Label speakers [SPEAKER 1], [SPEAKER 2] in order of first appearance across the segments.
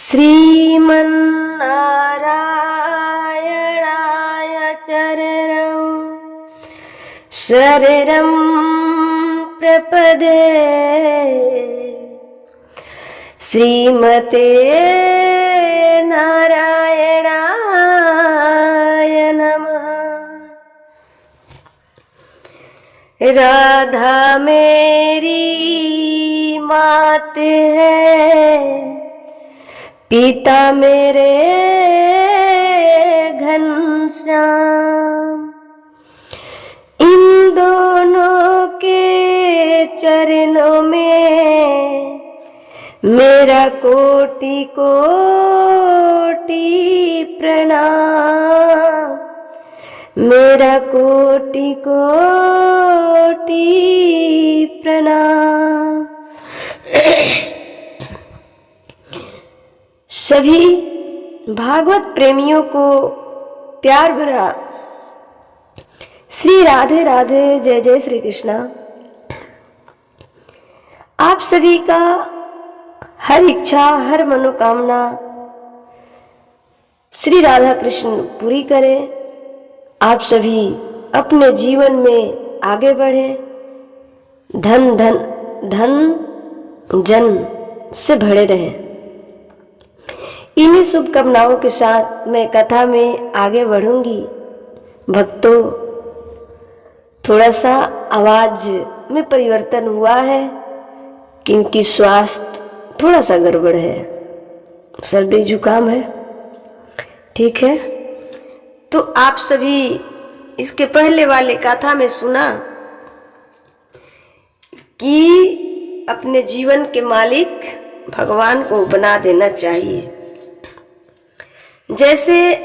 [SPEAKER 1] श्रीमन्नारायणाय शरणं प्रपदे श्रीमते नारायणाय नमः। राधा मेरी मात है, पिता मेरे घनश्याम। इन दोनों के चरणों में मेरा कोटि कोटि प्रणाम, मेरा कोटि कोटि प्रणाम। सभी भागवत प्रेमियों को प्यार भरा श्री राधे राधे, जय जय श्री कृष्णा। आप सभी का हर इच्छा, हर मनोकामना श्री राधा कृष्ण पूरी करें। आप सभी अपने जीवन में आगे बढ़े, धन धन धन जन से भरे रहें। इन्हीं शुभकामनाओं के साथ मैं कथा में आगे बढ़ूंगी। भक्तों, थोड़ा सा आवाज में परिवर्तन हुआ है क्योंकि स्वास्थ्य थोड़ा सा गड़बड़ है, सर्दी जुकाम है। ठीक है, तो आप सभी इसके पहले वाले कथा में सुना कि अपने जीवन के मालिक भगवान को बना देना चाहिए। जैसे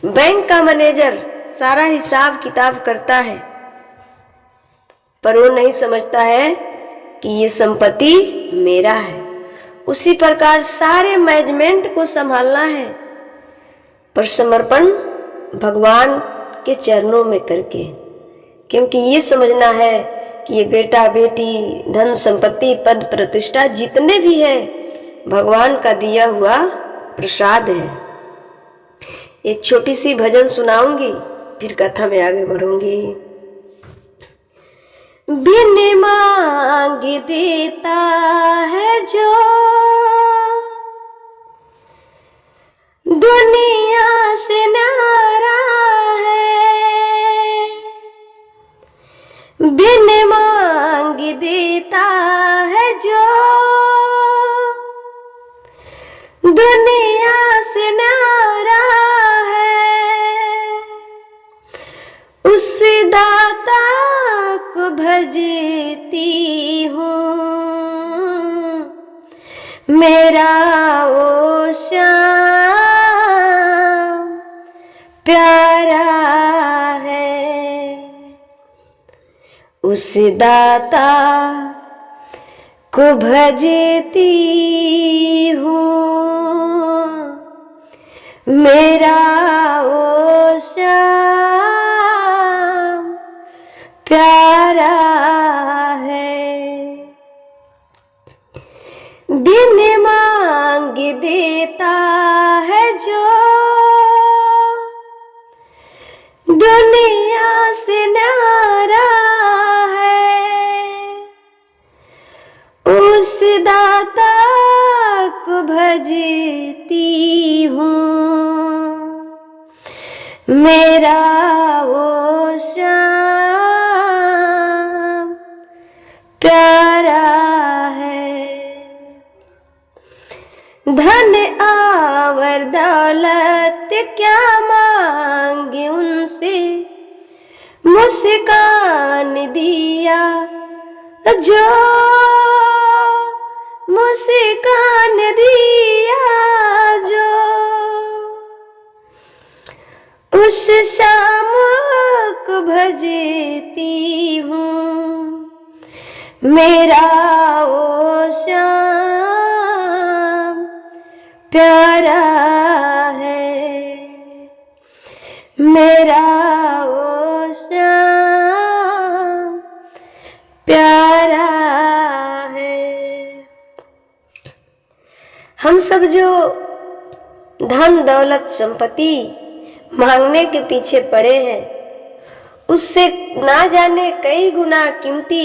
[SPEAKER 1] बैंक का मैनेजर सारा हिसाब किताब करता है, पर वो नहीं समझता है कि ये संपत्ति मेरा है। उसी प्रकार सारे मैनेजमेंट को संभालना है, पर समर्पण भगवान के चरणों में करके, क्योंकि ये समझना है कि ये बेटा बेटी, धन संपत्ति, पद प्रतिष्ठा जितने भी है भगवान का दिया हुआ प्रसाद है। एक छोटी सी भजन सुनाऊंगी, फिर कथा में आगे बढ़ूंगी। बिन मांग देता है जो दुनिया से न्यारा है, बिन मांग देता है जो दुनिया से न्यारा है, उस दाता को भजती हूँ, मेरा वो श्याम प्यारा है। उस दाता को भजती हूँ, मेरा वो श्याम प्यारा है। बिन मांग देता है जो दुनिया से न्यारा है, उस दाता को भजती हूँ, मेरा वो श्याम प्यारा है। धन आवर दौलत क्या मांगे उनसे, मुस्कान दिया जो मुस्कान दिया जो, उस श्याम को भजती हूँ, मेरा वो श्याम प्यारा है, मेरा वो श्याम प्यारा है। हम सब जो धन दौलत संपत्ति मांगने के पीछे पड़े हैं, उससे ना जाने कई गुना कीमती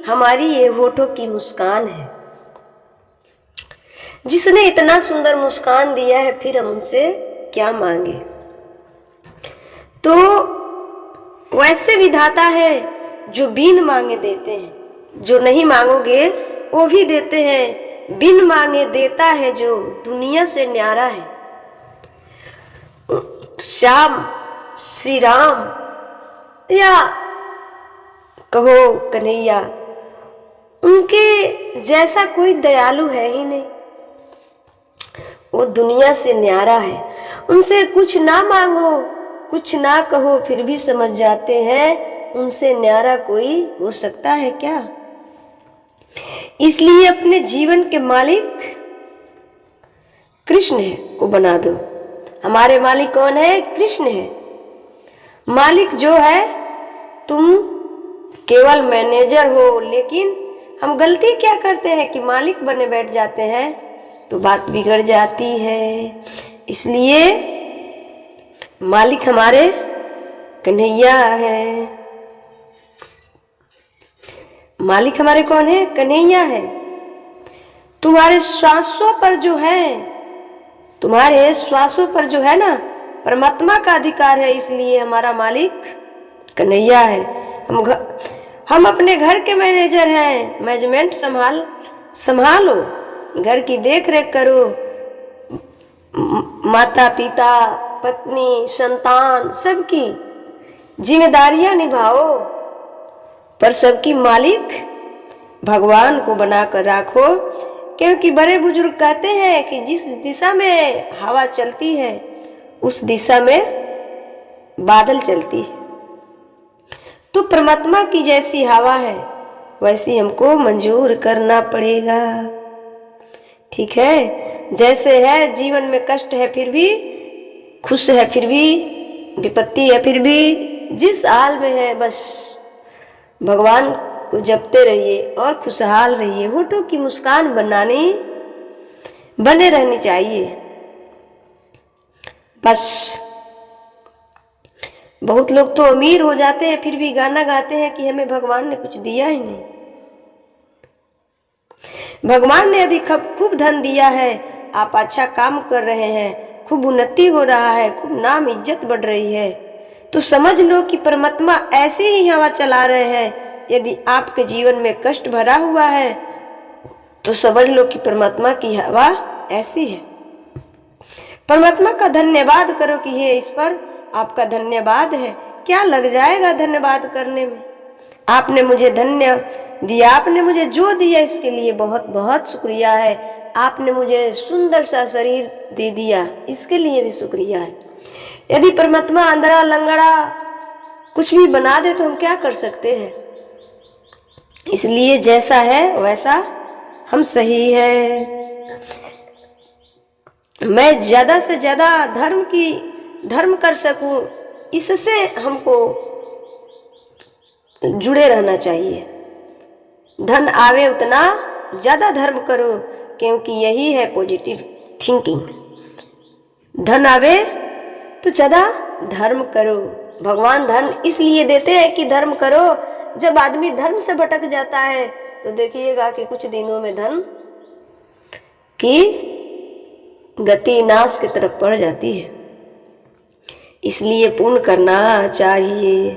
[SPEAKER 1] हमारी ये होठों की मुस्कान है। जिसने इतना सुंदर मुस्कान दिया है, फिर हम उनसे क्या मांगे। तो वैसे विधाता है जो बिन मांगे देते हैं, जो नहीं मांगोगे वो भी देते हैं। बिन मांगे देता है जो दुनिया से न्यारा है। श्याम श्री राम या कहो कन्हैया, उनके जैसा कोई दयालु है ही नहीं। वो दुनिया से न्यारा है। उनसे कुछ ना मांगो, कुछ ना कहो, फिर भी समझ जाते हैं उनसे न्यारा कोई हो सकता है क्या। इसलिए अपने जीवन के मालिक कृष्ण है को बना दो। हमारे मालिक कौन है? कृष्ण है। मालिक जो है, तुम केवल मैनेजर हो। लेकिन हम गलती क्या करते हैं कि मालिक बने बैठ जाते हैं, तो बात बिगड़ जाती है। इसलिए मालिक हमारे कन्हैया है। मालिक हमारे कौन है? कन्हैया है। तुम्हारे श्वासों पर जो है, तुम्हारे श्वासों पर जो है ना, परमात्मा का अधिकार है। इसलिए हमारा मालिक कन्हैया है। हम अपने घर के मैनेजर हैं। मैनेजमेंट संभालो, घर की देख रेख करो, माता पिता पत्नी संतान सबकी जिम्मेदारियां निभाओ, पर सबकी मालिक भगवान को बनाकर रखो। क्योंकि बड़े बुजुर्ग कहते हैं कि जिस दिशा में हवा चलती है, उस दिशा में बादल चलती है। तो परमात्मा की जैसी हवा है, वैसी हमको मंजूर करना पड़ेगा। ठीक है? जैसे है जीवन में कष्ट है फिर भी खुश है, फिर भी विपत्ति है फिर भी, जिस हाल में है बस भगवान को जपते रहिए और खुशहाल रहिए। होठों की मुस्कान बने रहनी चाहिए बस। बहुत लोग तो अमीर हो जाते हैं फिर भी गाना गाते हैं कि हमें भगवान ने कुछ दिया ही नहीं। भगवान ने यदि खूब धन दिया है, आप अच्छा काम कर रहे हैं, खूब उन्नति हो रहा है, खूब नाम इज्जत बढ़ रही है, तो समझ लो कि परमात्मा ऐसे ही हवा चला रहे हैं। यदि आपके जीवन में कष्ट भरा हुआ है, तो समझ लो कि परमात्मा की हवा ऐसी है। परमात्मा का धन्यवाद करो कि हे ईश्वर, आपका धन्यवाद है। क्या लग जाएगा धन्यवाद करने में? आपने मुझे धन्य दिया, आपने मुझे जो दिया इसके लिए बहुत बहुत शुक्रिया है। आपने मुझे सुंदर सा शरीर दे दिया, इसके लिए भी शुक्रिया है। यदि परमात्मा अंधड़ा लंगड़ा कुछ भी बना दे तो हम क्या कर सकते हैं? इसलिए जैसा है वैसा हम सही है। मैं ज्यादा से ज्यादा धर्म कर सकूं, इससे हमको जुड़े रहना चाहिए। धन आवे उतना ज्यादा धर्म करो, क्योंकि यही है पॉजिटिव थिंकिंग। धन आवे तो ज्यादा धर्म करो। भगवान धन इसलिए देते हैं कि धर्म करो। जब आदमी धर्म से भटक जाता है तो देखिएगा कि कुछ दिनों में धन की गति नाश की तरफ बढ़ जाती है। इसलिए पुण्य करना चाहिए।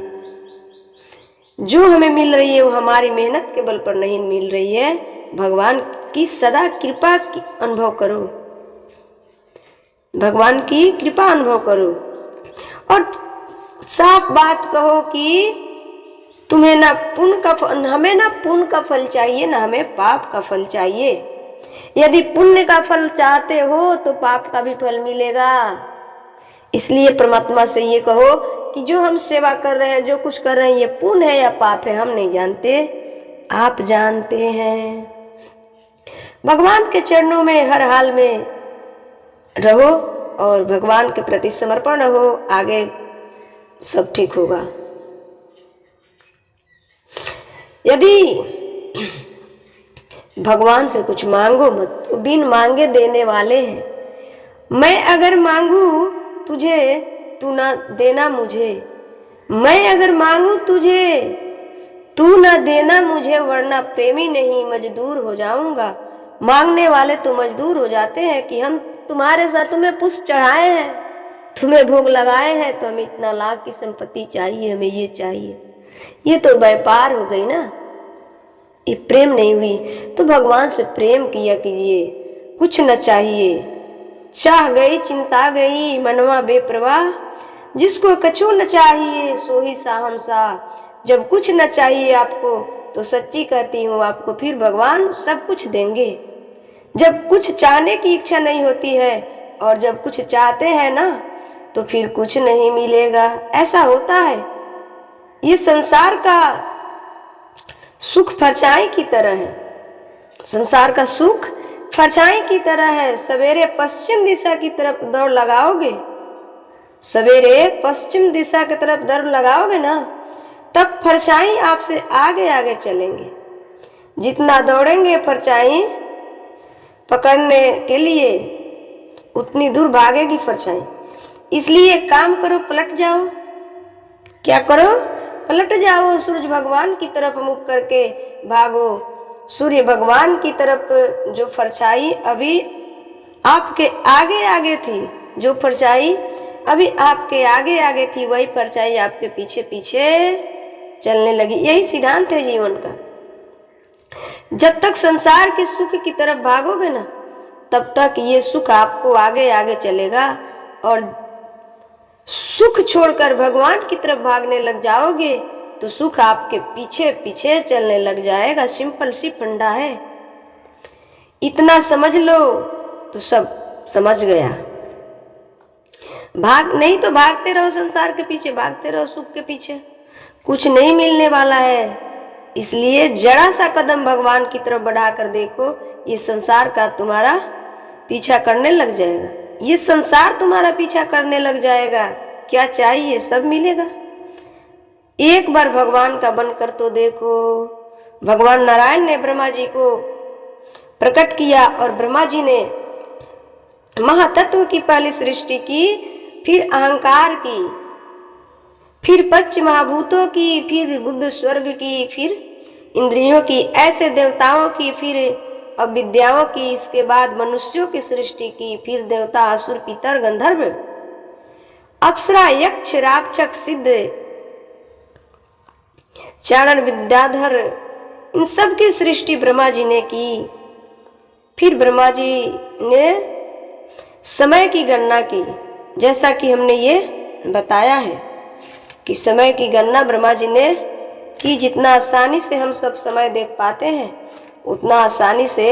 [SPEAKER 1] जो हमें मिल रही है वो हमारी मेहनत के बल पर नहीं मिल रही है। भगवान की सदा कृपा की अनुभव करो, भगवान की कृपा अनुभव करो और साफ बात कहो कि तुम्हें ना पुण्य का फल, हमें ना पुण्य का फल चाहिए, ना हमें पाप का फल चाहिए। यदि पुण्य का फल चाहते हो तो पाप का भी फल मिलेगा। इसलिए परमात्मा से ये कहो कि जो हम सेवा कर रहे हैं, जो कुछ कर रहे हैं, ये पुण्य है या पाप है हम नहीं जानते, आप जानते हैं। भगवान के चरणों में हर हाल में रहो और भगवान के प्रति समर्पण रहो, आगे सब ठीक होगा। भगवान से कुछ मांगो मत, वो बिन मांगे देने वाले हैं। मैं अगर मांगू तुझे तू ना देना मुझे, मैं अगर मांगू तुझे तू ना देना मुझे, वरना प्रेमी नहीं मजदूर हो जाऊंगा। मांगने वाले तो मजदूर हो जाते हैं कि हम तुम्हारे साथ तुम्हें पुष्प चढ़ाए हैं, तुम्हें भोग लगाए हैं, तो हमें इतना लाख की संपत्ति चाहिए, हमें ये चाहिए। ये तो व्यापार हो गई ना, ये प्रेम नहीं हुई। तो भगवान से प्रेम किया कीजिए, कुछ न चाहिए। चाह गई चिंता गई मनवा बेप्रवाह, जिसको कछु न चाहिए सो ही साहंसा। जब कुछ न चाहिए आपको तो सच्ची कहती हूँ आपको फिर भगवान सब कुछ देंगे। जब कुछ चाहने की इच्छा नहीं होती है और जब कुछ चाहते हैं ना तो फिर कुछ नहीं मिलेगा, ऐसा होता है। ये संसार का सुख परछाई की तरह है, संसार का सुख परछाई की तरह है। सवेरे पश्चिम दिशा की तरफ दौड़ लगाओगे, सवेरे पश्चिम दिशा की तरफ दौड़ लगाओगे ना, तब परछाई आपसे आगे आगे चलेंगे। जितना दौड़ेंगे परछाई पकड़ने के लिए उतनी दूर भागेगी परछाई। इसलिए काम करो, पलट जाओ। क्या करो? पलट जाओ, सूर्य भगवान की तरफ मुख करके भागो। सूर्य भगवान की तरफ जो परछाई अभी आपके आगे आगे थी, जो परछाई अभी आपके आगे आगे थी, वही परछाई आपके पीछे पीछे चलने लगी। यही सिद्धांत है जीवन का। जब तक संसार के सुख की तरफ भागोगे ना, तब तक ये सुख आपको आगे आगे चलेगा, और सुख छोड़कर भगवान की तरफ भागने लग जाओगे तो सुख आपके पीछे पीछे चलने लग जाएगा। सिंपल सी फंडा है, इतना समझ लो तो सब समझ गया। भाग नहीं तो भागते रहो संसार के पीछे, भागते रहो सुख के पीछे, कुछ नहीं मिलने वाला है। इसलिए जरा सा कदम भगवान की तरफ बढ़ा कर देखो, ये संसार का तुम्हारा पीछा करने लग जाएगा, ये संसार तुम्हारा पीछा करने लग जाएगा। क्या चाहिए सब मिलेगा। एक बार भगवान का बनकर तो देखो। भगवान नारायण ने ब्रह्मा जी को प्रकट किया और ब्रह्मा जी ने महातत्व की पहली सृष्टि की, फिर अहंकार की, फिर पंच महाभूतों की, फिर बुद्ध स्वर्ग की, फिर इंद्रियों की, ऐसे देवताओं की, फिर अविद्याओं की, इसके बाद मनुष्यों की सृष्टि की, फिर देवता असुर पितर गंधर्व अप्सरा यक्ष राक्षस सिद्ध चारण विद्याधर, इन सब की सृष्टि ब्रह्मा जी ने की। फिर ब्रह्मा जी ने समय की गणना की, जैसा कि हमने ये बताया है कि समय की गणना ब्रह्मा जी ने की। जितना आसानी से हम सब समय देख पाते हैं उतना आसानी से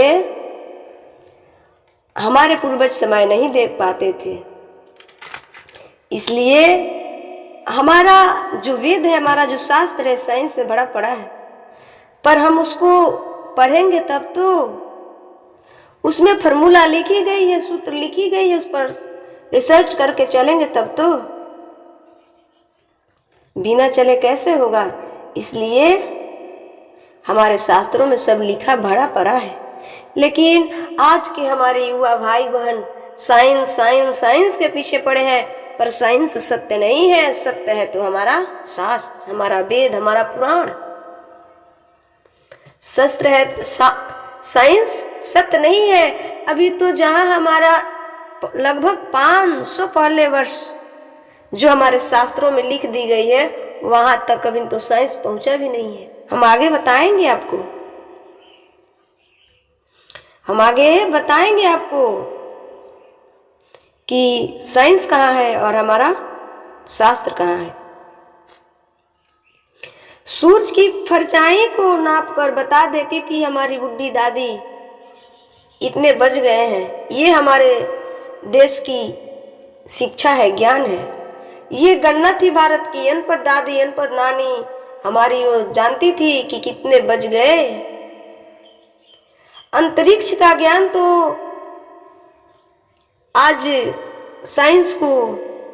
[SPEAKER 1] हमारे पूर्वज समय नहीं देख पाते थे। इसलिए हमारा जो वेद है, हमारा जो शास्त्र है, साइंस से भरा पड़ा है, पर हम उसको पढ़ेंगे तब तो उसमें फॉर्मूला लिखी गई है, सूत्र लिखी गई है, उस पर रिसर्च करके चलेंगे तब तो, बिना चले कैसे होगा। इसलिए हमारे शास्त्रों में सब लिखा भरा पड़ा है। लेकिन आज के हमारे युवा भाई बहन साइंस साइंस साइंस के पीछे पड़े हैं, पर साइंस सत्य नहीं है। सत्य है तो हमारा शास्त्र, हमारा वेद, हमारा पुराण। शस्त्र है, साइंस सत्य नहीं है। अभी तो जहां हमारा लगभग 500 पहले वर्ष जो हमारे शास्त्रों में लिख दी गई है, वहां तक अभी तो साइंस पहुंचा भी नहीं है। हम आगे बताएंगे आपको, हम आगे बताएंगे आपको कि साइंस कहाँ है और हमारा शास्त्र कहाँ है। सूरज की परछाई को नापकर बता देती थी हमारी बुढ़ी दादी, इतने बज गए हैं। ये हमारे देश की शिक्षा है, ज्ञान है। ये गणना थी भारत की। अनपढ़ दादी, अनपढ़ नानी हमारी वो जानती थी कि कितने बज गए। अंतरिक्ष का ज्ञान तो आज साइंस को,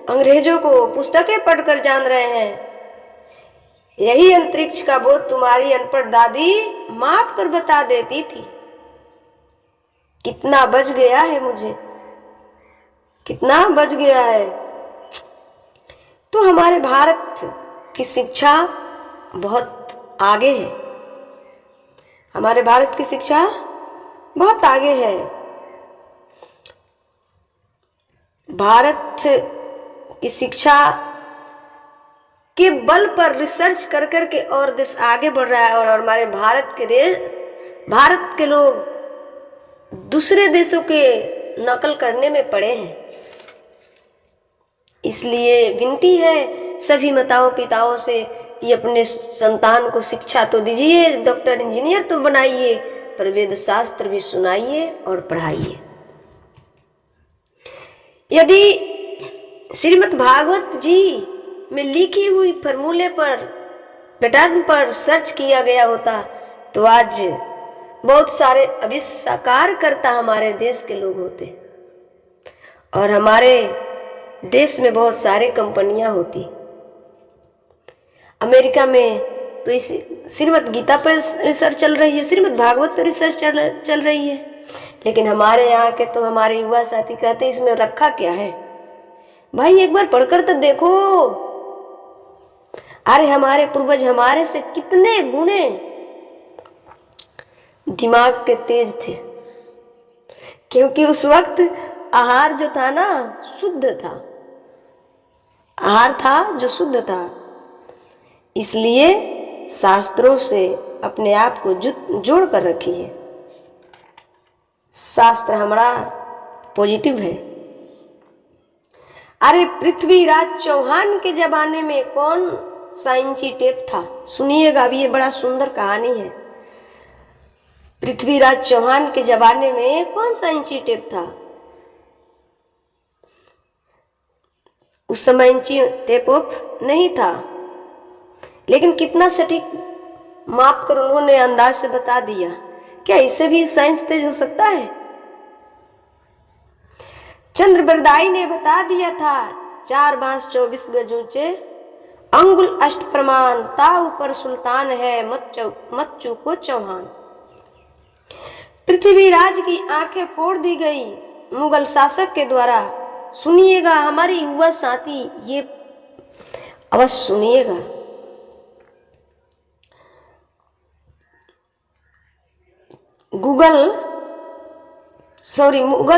[SPEAKER 1] अंग्रेजों को पुस्तकें पढ़कर जान रहे हैं। यही अंतरिक्ष का बोध तुम्हारी अनपढ़ दादी माप कर बता देती थी। कितना बच गया है मुझे, कितना बच गया है। तो हमारे भारत की शिक्षा बहुत आगे है, हमारे भारत की शिक्षा बहुत आगे है। भारत की शिक्षा के बल पर रिसर्च कर कर के और देश आगे बढ़ रहा है, और हमारे भारत के लोग दूसरे देशों के नकल करने में पड़े हैं। इसलिए विनती है सभी माताओं पिताओं से कि अपने संतान को शिक्षा तो दीजिए, डॉक्टर इंजीनियर तो बनाइए, पर वेद शास्त्र भी सुनाइए और पढ़ाइए। यदि श्रीमद् भागवत जी में लिखी हुई फॉर्मूले पर, पैटर्न पर सर्च किया गया होता तो आज बहुत सारे आविष्कार करता हमारे देश के लोग होते, और हमारे देश में बहुत सारे कंपनियां होती। अमेरिका में तो इस श्रीमद् गीता पर रिसर्च चल रही है, श्रीमद् भागवत पर रिसर्च चल रही है, लेकिन हमारे यहाँ के तो हमारे युवा साथी कहते हैं इसमें रखा क्या है भाई, एक बार पढ़कर तो देखो। अरे हमारे पूर्वज हमारे से कितने गुणे दिमाग के तेज थे, क्योंकि उस वक्त आहार जो था ना शुद्ध था, आहार था जो शुद्ध था। इसलिए शास्त्रों से अपने आप को जोड़ कर रखिए। शास्त्र हमारा पॉजिटिव है। अरे पृथ्वीराज चौहान के जमाने में कौन सा इंची टेप था? सुनिएगा, अभी ये बड़ा सुंदर कहानी है। पृथ्वीराज चौहान के जमाने में कौन सा इंची टेप था? उस समय इंची टेप नहीं था, लेकिन कितना सटीक माप कर उन्होंने अंदाज से बता दिया। क्या इससे भी साइंस तेज हो सकता है? चंद्रबरदाई ने बता दिया था 4 बांस 24 गज ऊंचे, अंगुल अष्ट प्रमाण, ता ऊपर सुल्तान है, मत चूको चौहान। पृथ्वीराज की आंखें फोड़ दी गई मुगल शासक के द्वारा। सुनिएगा हमारे युवा साथी, ये अवश्य सुनिएगा। मुगल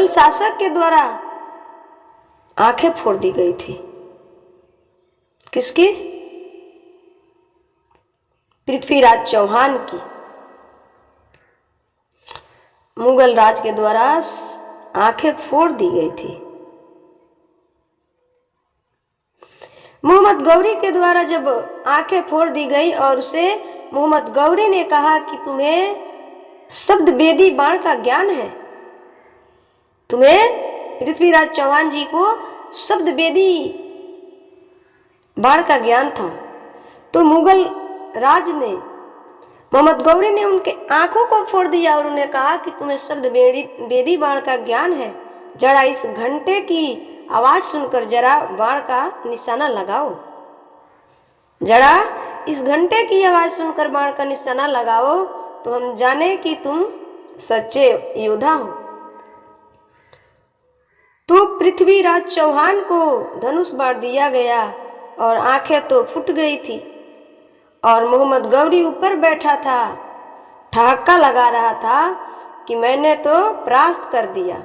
[SPEAKER 1] शासक के द्वारा आंखें फोड़ दी गई थी। किसकी? पृथ्वीराज चौहान की। मुगल राज के द्वारा आंखें फोड़ दी गई थी। मोहम्मद गौरी के द्वारा जब आंखें फोड़ दी गई और उसे मोहम्मद गौरी ने कहा कि तुम्हें शब्द वेदी बाण का ज्ञान है, तुम्हें पृथ्वीराज चौहान जी को शब्द वेदी बाण का ज्ञान था, तो मुगल राज ने, मोहम्मद गौरी ने उनके आंखों को फोड़ दिया और उन्हें कहा कि तुम्हें शब्द वेदी बाण का ज्ञान है, जरा इस घंटे की आवाज सुनकर जरा बाण का निशाना लगाओ, जरा इस घंटे की आवाज सुनकर बाण का निशाना लगाओ, तो हम जाने कि तुम सच्चे योद्धा हो। तो पृथ्वीराज चौहान को धनुष बाण दिया गया और आंखें तो फूट गई थी, और मोहम्मद गौरी ऊपर बैठा था, ठहाका लगा रहा था कि मैंने तो परास्त कर दिया,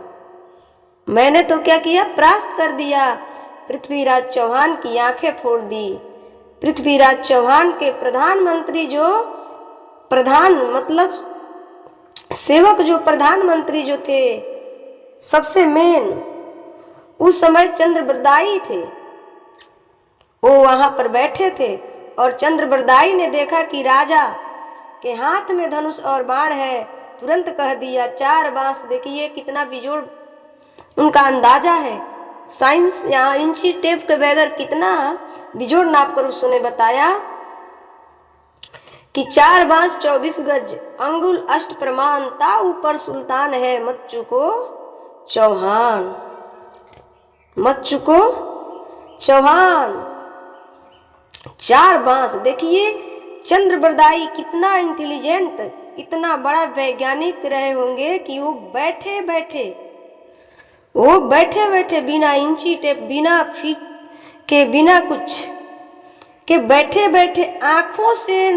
[SPEAKER 1] मैंने तो क्या किया? परास्त कर दिया। पृथ्वीराज चौहान की आंखें फोड़ दी। पृथ्वीराज चौहान के प्रधानमंत्री, जो प्रधान मतलब सेवक, जो प्रधानमंत्री जो थे, सबसे मेन उस समय चंद्रबरदाई थे, वो वहां पर बैठे थे। और चंद्रबरदाई ने देखा कि राजा के हाथ में धनुष और बाण है, तुरंत कह दिया 4 बांस। देखिए कितना बिजोड़ उनका अंदाजा है। साइंस यहाँ इंची टेप के बगैर कितना बिजोड़ नाप कर उसने बताया कि 4 बांस 24 गज, अंगुल अष्ट प्रमाण, ता ऊपर सुल्तान है, मत चूको चौहान, मत चूको चौहान। 4 बांस। देखिए चंद्रबरदाई कितना इंटेलिजेंट, इतना बड़ा वैज्ञानिक रहे होंगे कि वो बैठे बैठे बिना इंची टेप, बिना फीट के, बिना कुछ के बैठे बैठे आंखों से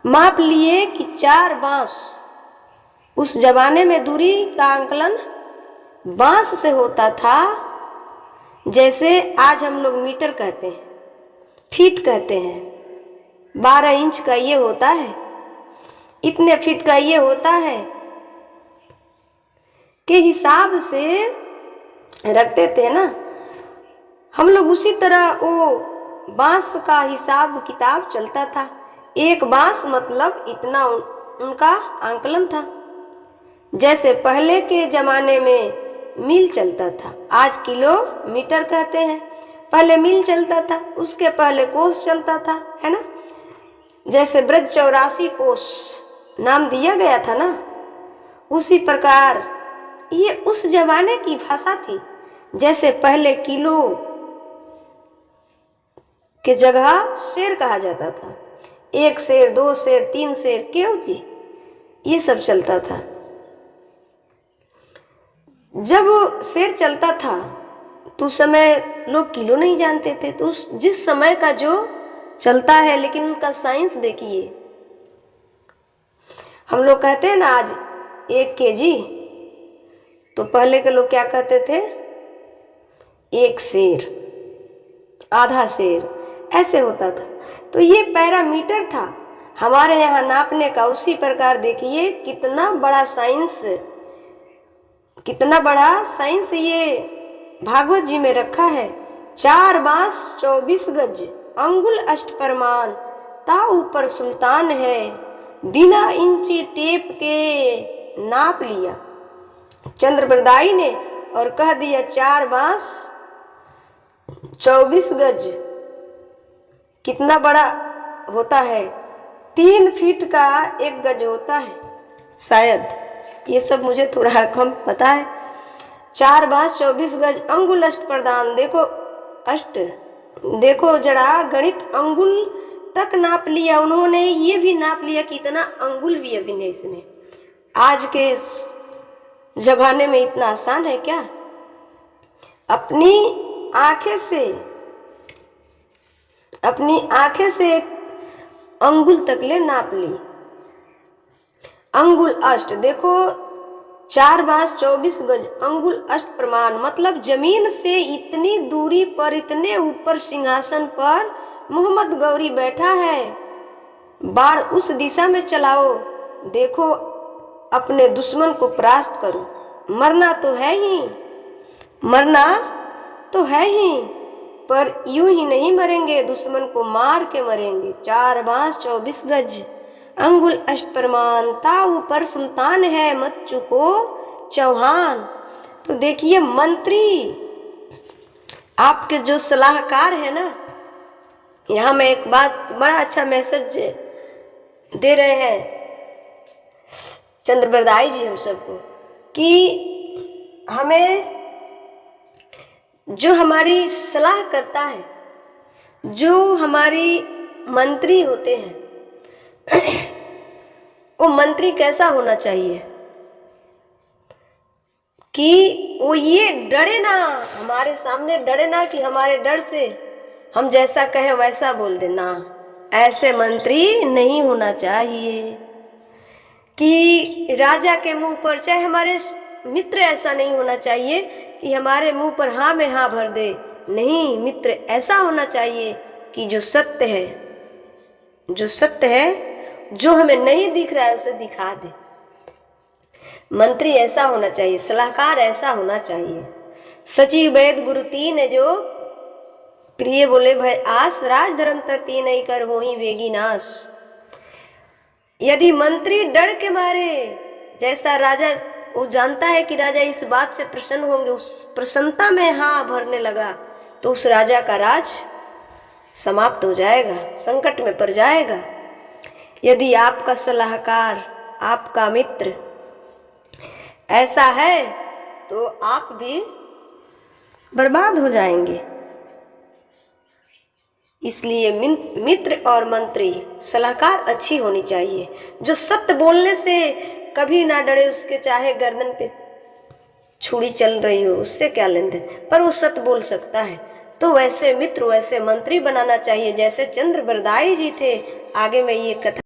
[SPEAKER 1] माप लिए कि 4 बांस। उस जमाने में दूरी का आंकलन बांस से होता था, जैसे आज हम लोग मीटर कहते हैं, फीट कहते हैं। 12 इंच का ये होता है, इतने फीट का ये होता है के हिसाब से रखते थे ना हम लोग। उसी तरह वो बांस का हिसाब किताब चलता था। एक बांस मतलब इतना उनका आंकलन था। जैसे पहले के जमाने में मील चलता था, आज किलोमीटर कहते हैं। पहले मील चलता था, उसके पहले कोस चलता था, है ना। जैसे ब्रज 84 कोस नाम दिया गया था ना, उसी प्रकार ये उस जमाने की भाषा थी। जैसे पहले किलो के जगह शेर कहा जाता था, 1 शेर, 2 शेर, 3 शेर, क्यों जी, ये सब चलता था। जब शेर चलता था तो उस समय लोग किलो नहीं जानते थे, तो जिस समय का जो चलता है, लेकिन उनका साइंस देखिए। हम लोग कहते हैं ना आज 1 केजी, तो पहले के लोग क्या कहते थे, 1 शेर, आधा शेर, ऐसे होता था। तो ये पैरामीटर था हमारे यहाँ नापने का। उसी प्रकार देखिए कितना बड़ा साइंस ये भागवत जी में रखा है। 4 बांस 24 गज, अंगुल अष्ट प्रमाण, ता ऊपर सुल्तान है, बिना इंची टेप के नाप लिया चंद्रप्रदाई ने और कह दिया 4 बांस 24 गज कितना बड़ा होता है। 3 फीट का 1 गज होता है शायद, ये सब मुझे थोड़ा कम पता है। 4 बांस 24 गज, अंगुल अष्ट प्रदान। देखो जरा, गणित अंगुल तक नाप लिया उन्होंने। ये भी नाप लिया कि इतना अंगुल भी अभी नहीं इसमें। आज के जमाने में इतना आसान है क्या? अपनी आंखें से अंगुल तक ले नाप ली। अंगुल अष्ट, देखो 4 बांस 24 गज, अंगुल अष्ट प्रमाण, मतलब जमीन से इतनी दूरी पर, इतने ऊपर सिंहासन पर मोहम्मद गौरी बैठा है। बाण उस दिशा में चलाओ, देखो अपने दुश्मन को परास्त करो। मरना तो है ही, पर यूं ही नहीं मरेंगे, दुश्मन को मार के मरेंगे। 4 बांस 24 गज, अंगुल अष्ट प्रमाण, ता ऊपर सुल्तान है, मत चुको चौहान। तो देखिए मंत्री, आपके जो सलाहकार है ना, यहाँ मैं एक बात, बड़ा अच्छा मैसेज दे रहे हैं चंद्रप्रदाई जी हम सबको, कि हमें जो हमारी सलाह करता है, जो हमारी मंत्री होते हैं, वो मंत्री कैसा होना चाहिए कि वो ये डरे ना, हमारे सामने डरे ना कि हमारे डर से हम जैसा कहें वैसा बोल देना। ऐसे मंत्री नहीं होना चाहिए कि राजा के मुंह पर, चाहे हमारे मित्र, ऐसा नहीं होना चाहिए कि हमारे मुंह पर हाँ में हाँ भर दे। नहीं, मित्र ऐसा होना चाहिए कि जो सत्य है, जो हमें नहीं दिख रहा है उसे दिखा दे। मंत्री ऐसा होना चाहिए, सलाहकार ऐसा होना चाहिए। सचिव वैद गुरु 3 जो प्रिय बोले भय आस, राज धर्म तर 3 कर हो ही वेगी नाश। यदि मंत्री डर के मारे, जैसा राजा वो जानता है कि राजा इस बात से प्रसन्न होंगे, उस प्रसन्नता में हाँ भरने लगा, तो उस राजा का राज समाप्त हो जाएगा, संकट में पड़ जाएगा। यदि आपका सलाहकार, आपका मित्र ऐसा है तो आप भी बर्बाद हो जाएंगे। इसलिए मित्र और मंत्री सलाहकार अच्छी होनी चाहिए, जो सत्य बोलने से कभी ना डरे, उसके चाहे गर्दन पे छुरी चल रही हो, उससे क्या लेन देन, पर वो सत्य बोल सकता है। तो वैसे मित्र, वैसे मंत्री बनाना चाहिए जैसे चंद्र बरदाई जी थे। आगे मैं ये कथा